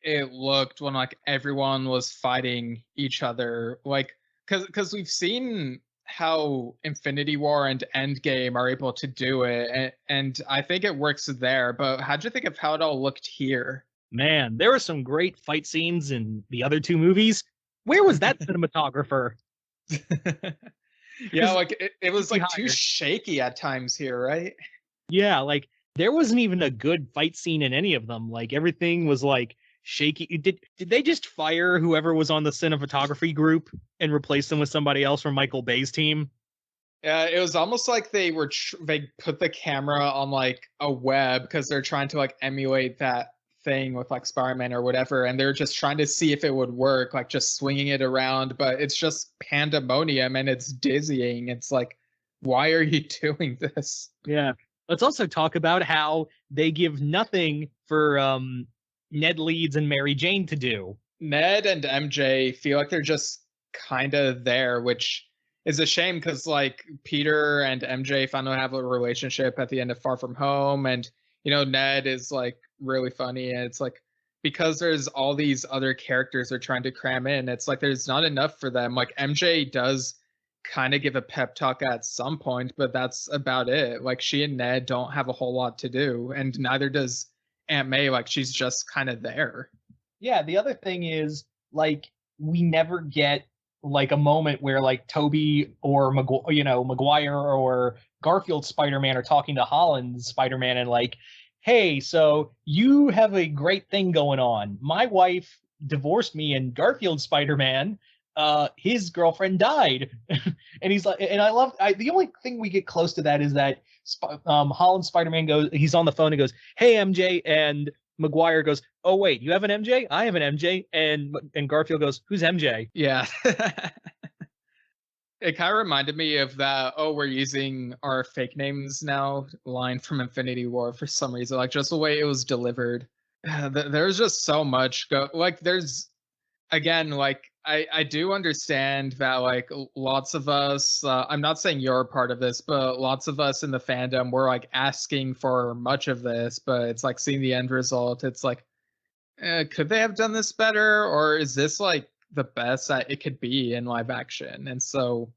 it looked when like everyone was fighting each other? Like, because we've seen how Infinity War and Endgame are able to do it, and I think it works there. But how'd you think of how it all looked here? Man, there were some great fight scenes in the other 2 movies. Where was that cinematographer? Yeah, like it was like too shaky at times here, right? Yeah, like there wasn't even a good fight scene in any of them. Like everything was like shaky. Did they just fire whoever was on the cinematography group and replace them with somebody else from Michael Bay's team? Yeah, it was almost like they put the camera on like a web because they're trying to like emulate that thing with like Spider-Man or whatever, and they're just trying to see if it would work, like just swinging it around, but it's just pandemonium and it's dizzying. It's like, why are you doing this? Yeah. Let's also talk about how they give nothing for Ned Leeds and Mary Jane to do. Ned and MJ feel like they're just kind of there, which is a shame because like Peter and MJ finally have a relationship at the end of Far From Home, and you know, Ned is like really funny, and it's like because there's all these other characters they're trying to cram in, it's like there's not enough for them. Like MJ does kind of give a pep talk at some point, but that's about it. Like she and Ned don't have a whole lot to do, and neither does Aunt May. Like she's just kind of there. Yeah, the other thing is like we never get like a moment where like Toby or Maguire or Garfield Spider-Man are talking to Holland's Spider-Man and like, hey, so you have a great thing going on. My wife divorced me, and Garfield Spider-Man, his girlfriend died. And he's like, and the only thing we get close to that is that Holland Spider-Man goes, he's on the phone and goes, hey, MJ, and Maguire goes, oh wait, you have an MJ? I have an MJ. And Garfield goes, who's MJ? Yeah. It kind of reminded me of that, oh, we're using our fake names now line from Infinity War for some reason. Like just the way it was delivered. There's just so much there's, again, like I do understand that like lots of us, I'm not saying you're a part of this, but lots of us in the fandom were like asking for much of this, but it's like seeing the end result. It's like, could they have done this better? Or is this like the best that it could be in live action? And so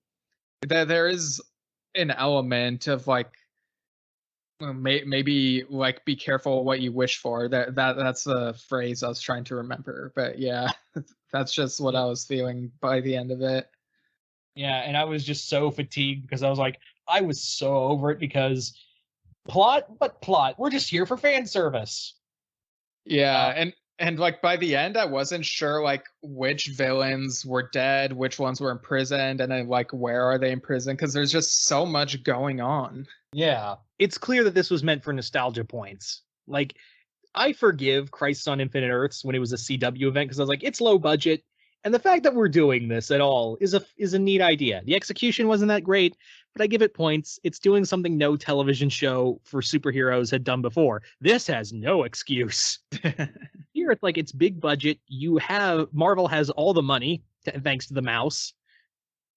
there is an element of like, maybe like be careful what you wish for. That's the phrase I was trying to remember. But yeah, that's just what I was feeling by the end of it. Yeah, and I was just so fatigued because I was like, I was so over it because plot, we're just here for fan service. Yeah, and like by the end I wasn't sure like which villains were dead, which ones were imprisoned, and then like where are they in prison, because there's just so much going on. Yeah, it's clear that this was meant for nostalgia points. Like, I forgive Crisis on Infinite Earths when it was a CW event because I was like, it's low budget, and the fact that we're doing this at all is a neat idea. The execution wasn't that great, but I give it points. It's doing something no television show for superheroes had done before. This has no excuse. Here it's like it's big budget. Marvel has all the money thanks to the mouse.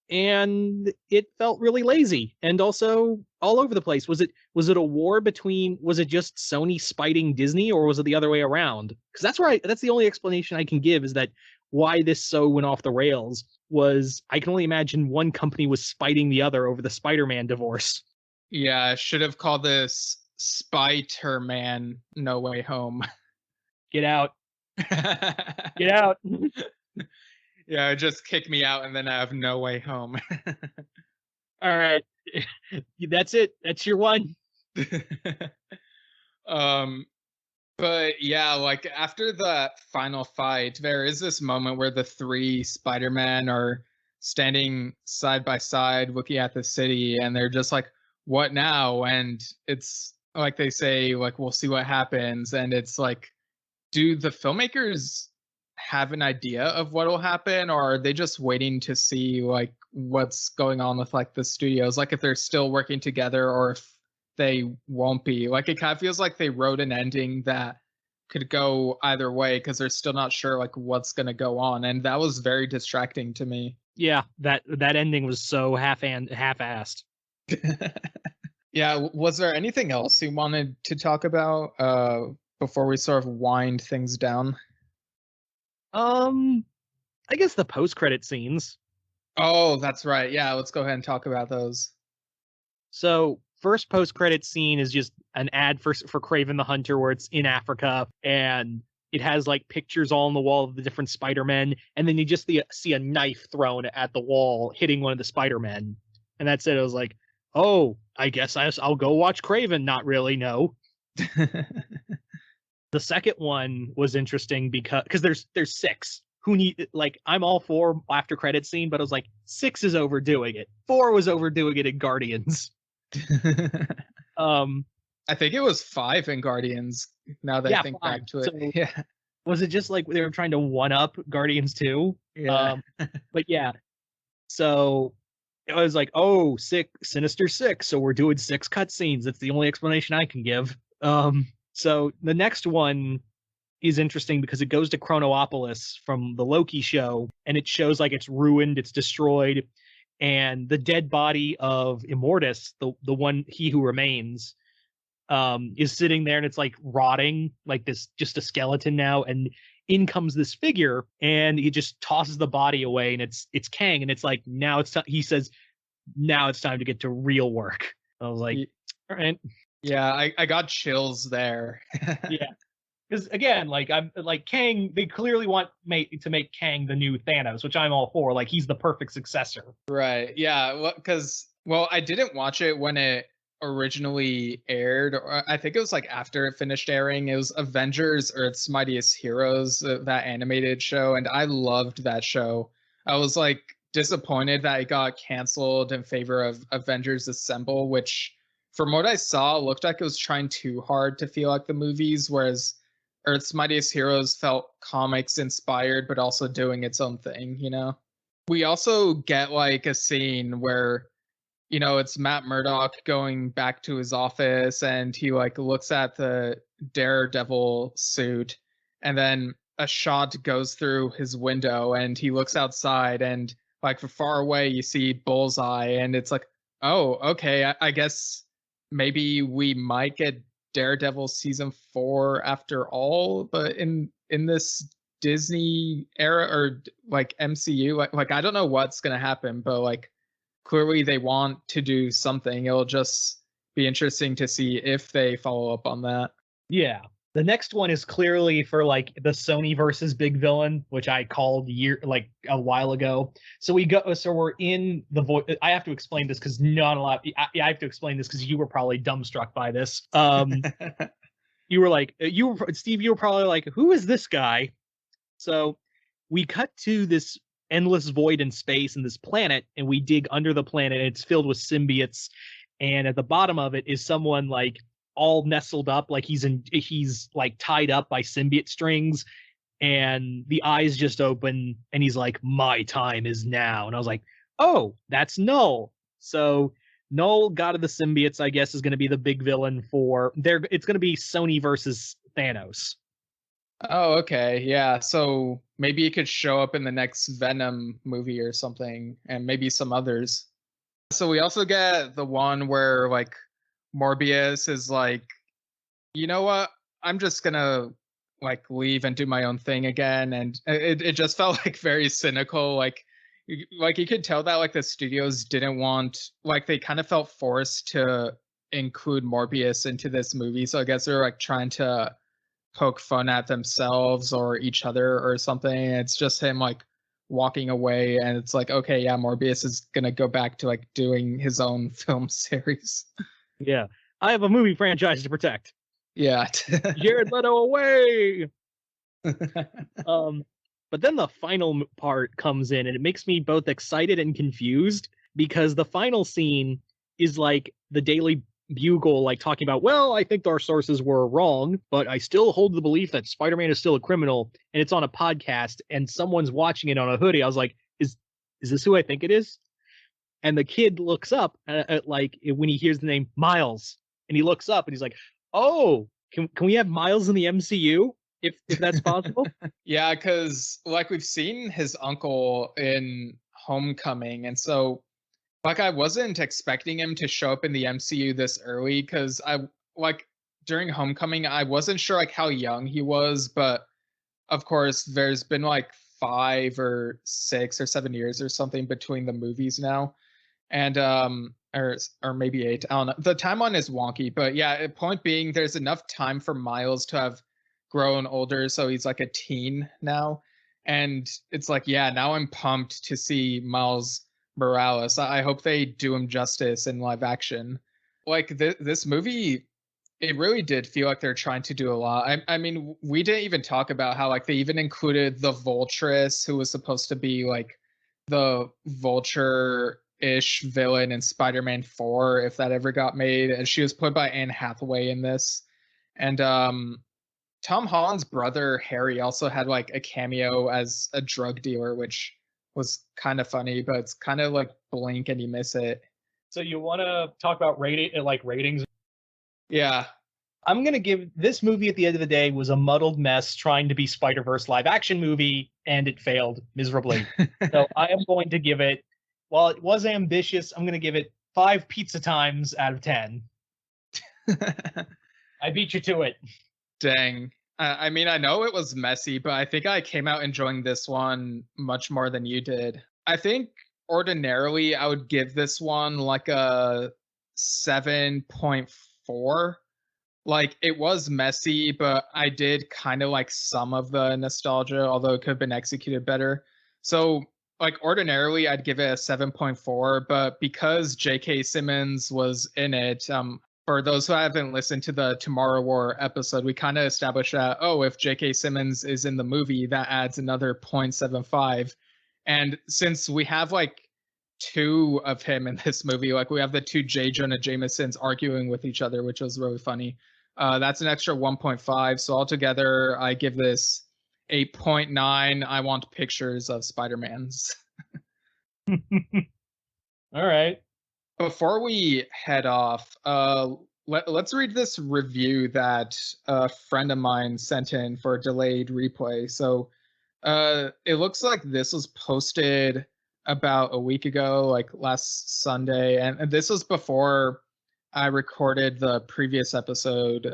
And it felt really lazy and also all over the place. Was it a war between, was it just Sony spiting Disney, or was it the other way around? Because that's the only explanation I can give, is that why this so went off the rails was I can only imagine one company was spiting the other over the Spider-Man divorce. Yeah, I should have called this Spider-Man No Way Home. Get out. Get out. Yeah, just kick me out and then I have no way home. All right. That's it. That's your one. But yeah, like after the final fight, there is this moment where the three Spider-Man are standing side by side looking at the city and they're just like, what now? And it's like they say, like, we'll see what happens. And it's like, do the filmmakers have an idea of what will happen, or are they just waiting to see like what's going on with like the studios, like if they're still working together or if they won't be? Like it kind of feels like they wrote an ending that could go either way because they're still not sure like what's going to go on, and that was very distracting to me. Yeah, that ending was so half-assed. Yeah, was there anything else you wanted to talk about before we sort of wind things down? I guess the post-credit scenes. Oh, that's right. Yeah, let's go ahead and talk about those. So first post-credit scene is just an ad for Kraven the Hunter where it's in Africa and it has like pictures all on the wall of the different Spider-Men, and then you just see a knife thrown at the wall hitting one of the Spider-Men. And that's it. I was like, oh, I guess I'll go watch Kraven. Not really, no. The second one was interesting because there's 6 who need, like, I'm all for after credit scene, but I was like, 6 is overdoing it. 4 was overdoing it in Guardians. I think it was 5 in Guardians. Now that I think 5. back to it, So, yeah. Was it just like they were trying to one up Guardians 2? Yeah. But yeah, so it was like, oh, Sinister Six. So we're doing 6 cutscenes. That's the only explanation I can give. So the next one is interesting because it goes to Chronopolis from the Loki show, and it shows like it's ruined, it's destroyed, and the dead body of Immortus, the one he who remains, is sitting there, and it's like rotting, like this, just a skeleton now. And in comes this figure, and he just tosses the body away, and it's Kang, and it's like, now it's he says, now it's time to get to real work. I was like, all right. Yeah, I got chills there. Yeah. Because again, like I'm like Kang, they clearly want to make Kang the new Thanos, which I'm all for. Like he's the perfect successor. Right. Yeah. Because I didn't watch it when it originally aired. Or I think it was like after it finished airing. It was Avengers Earth's Mightiest Heroes, that animated show, and I loved that show. I was like disappointed that it got canceled in favor of Avengers Assemble, which from what I saw looked like it was trying too hard to feel like the movies, whereas Earth's Mightiest Heroes felt comics inspired, but also doing its own thing, you know? We also get like a scene where, you know, it's Matt Murdock going back to his office and he like looks at the Daredevil suit, and then a shot goes through his window and he looks outside, and like from far away you see Bullseye, and it's like, oh, okay, I guess maybe we might get Daredevil season 4 after all, but in this Disney era or like MCU, like I don't know what's gonna happen, but like clearly they want to do something. It'll just be interesting to see if they follow up on that. Yeah. The next one is clearly for like the Sony versus big villain, which I called a while ago. So we're in the voice. I have to explain this because not a lot. I have to explain this because you were probably dumbstruck by this. You were like, Steve, you were probably like, who is this guy? So we cut to this endless void in space and this planet, and we dig under the planet, and it's filled with symbiotes. And at the bottom of it is someone like all nestled up, like he's like tied up by symbiote strings, and the eyes just open, and he's like, my time is now. And I was like, oh, that's Null. So Null, God of the Symbiotes, I guess, is going to be the big villain it's going to be Sony versus Thanos. Oh, okay. Yeah. So maybe it could show up in the next Venom movie or something, and maybe some others. So we also get the one where like Morbius is like, you know what? I'm just gonna like leave and do my own thing again. And it just felt like very cynical. Like you could tell that like the studios didn't want, like they kind of felt forced to include Morbius into this movie. So I guess they're like trying to poke fun at themselves or each other or something. It's just him like walking away, and it's like, okay, yeah, Morbius is gonna go back to like doing his own film series. Yeah. I have a movie franchise to protect. Yeah. Jared Leto away. But then the final part comes in, and it makes me both excited and confused, because the final scene is like the Daily Bugle, like talking about, well, I think our sources were wrong, but I still hold the belief that Spider-Man is still a criminal, and it's on a podcast, and someone's watching it on a hoodie. I was like, is this who I think it is? And the kid looks up at like when he hears the name Miles, and he looks up and he's like, oh, can we have Miles in the MCU? If that's possible. Yeah, because like we've seen his uncle in Homecoming, and so like I wasn't expecting him to show up in the MCU this early, because I like during Homecoming I wasn't sure like how young he was, but of course there's been like 5 or 6 or 7 years or something between the movies now, and or maybe 8. I don't know. The timeline is wonky, but yeah. Point being, there's enough time for Miles to have grown older, so he's like a teen now, and it's like, yeah, now I'm pumped to see Miles Morales. I hope they do him justice in live action. Like this movie, it really did feel like they're trying to do a lot. I mean, we didn't even talk about how like they even included the Vulturess, who was supposed to be like the Vulture-ish villain in Spider-Man 4, if that ever got made, and she was played by Anne Hathaway in this. And Tom Holland's brother Harry also had like a cameo as a drug dealer, which was kind of funny, but it's kind of like blink and you miss it. So you want to talk about ratings? Yeah. I'm going to give this movie, at the end of the day, was a muddled mess trying to be Spider-Verse live action movie, and it failed miserably. So I am going to give it, while it was ambitious, I'm going to give it 5 pizza times out of 10. I beat you to it. Dang. I mean, I know it was messy, but I think I came out enjoying this one much more than you did. I think ordinarily I would give this one like a 7.4. Like, it was messy, but I did kind of like some of the nostalgia, although it could have been executed better. So, like, ordinarily I'd give it a 7.4, but because J.K. Simmons was in it, for those who haven't listened to the Tomorrow War episode, we kind of established that, oh, if J.K. Simmons is in the movie, that adds another 0.75. And since we have like 2 of him in this movie, like we have the 2 J. Jonah Jamesons arguing with each other, which was really funny. That's an extra 1.5. So altogether, I give this 8.9. I want pictures of Spider-Mans. All right. Before we head off, let's read this review that a friend of mine sent in for a delayed replay. So it looks like this was posted about a week ago, like last Sunday, and this was before I recorded the previous episode.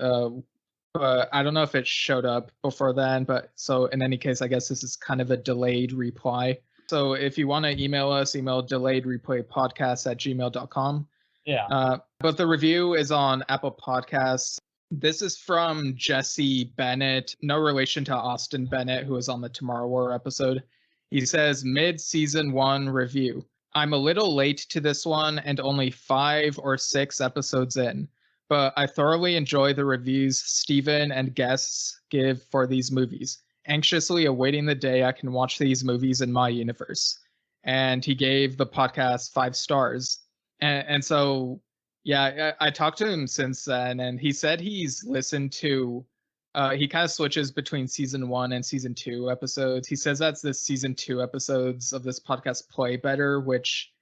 But I don't know if it showed up before then, but so in any case, I guess this is kind of a delayed reply. So if you want to email us, email delayedreplaypodcast@gmail.com. Yeah. But the review is on Apple Podcasts. This is from Jesse Bennett, no relation to Austin Bennett, who was on the Tomorrow War episode. He says, mid-season 1 review. I'm a little late to this one and only 5 or 6 episodes in, but I thoroughly enjoy the reviews Steven and guests give for these movies. Anxiously awaiting the day I can watch these movies in my universe. And he gave the podcast 5 stars. And so, yeah, I talked to him since then, and he said he's listened to, he kind of switches between season 1 and season 2 episodes. He says that's the season 2 episodes of this podcast play better, which,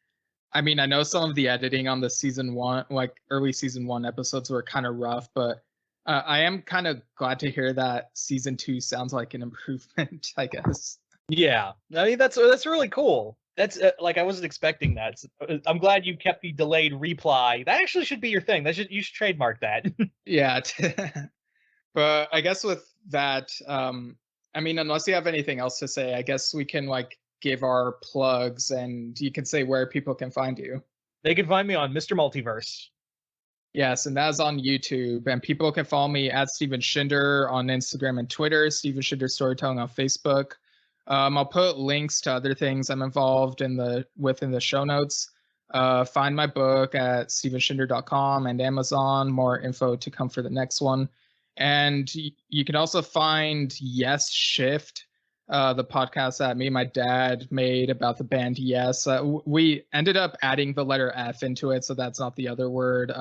I mean, I know some of the editing on the season 1, like early season 1 episodes were kind of rough, but I am kind of glad to hear that season 2 sounds like an improvement, I guess. Yeah, I mean that's really cool. That's like I wasn't expecting that. I'm glad you kept the delayed reply. That actually should be your thing. You should trademark that. Yeah. But I guess with that, I mean, unless you have anything else to say, I guess we can like give our plugs and you can say where people can find you. They can find me on Mr. Multiverse. Yes, and that's on YouTube. And people can follow me at Steven Shinder on Instagram and Twitter, Steven Shinder Storytelling on Facebook. I'll put links to other things I'm involved within the show notes. Find my book at stevenshinder.com and Amazon. More info to come for the next one. And you can also find Yes Shift, the podcast that me and my dad made about the band Yes. We ended up adding the letter F into it, so that's not the other word.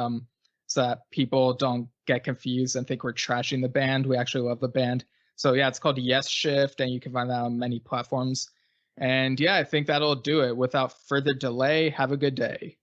So that people don't get confused and think we're trashing the band. We actually love the band. So yeah, it's called Yes Shift, and you can find that on many platforms. And yeah, I think that'll do it. Without further delay, have a good day.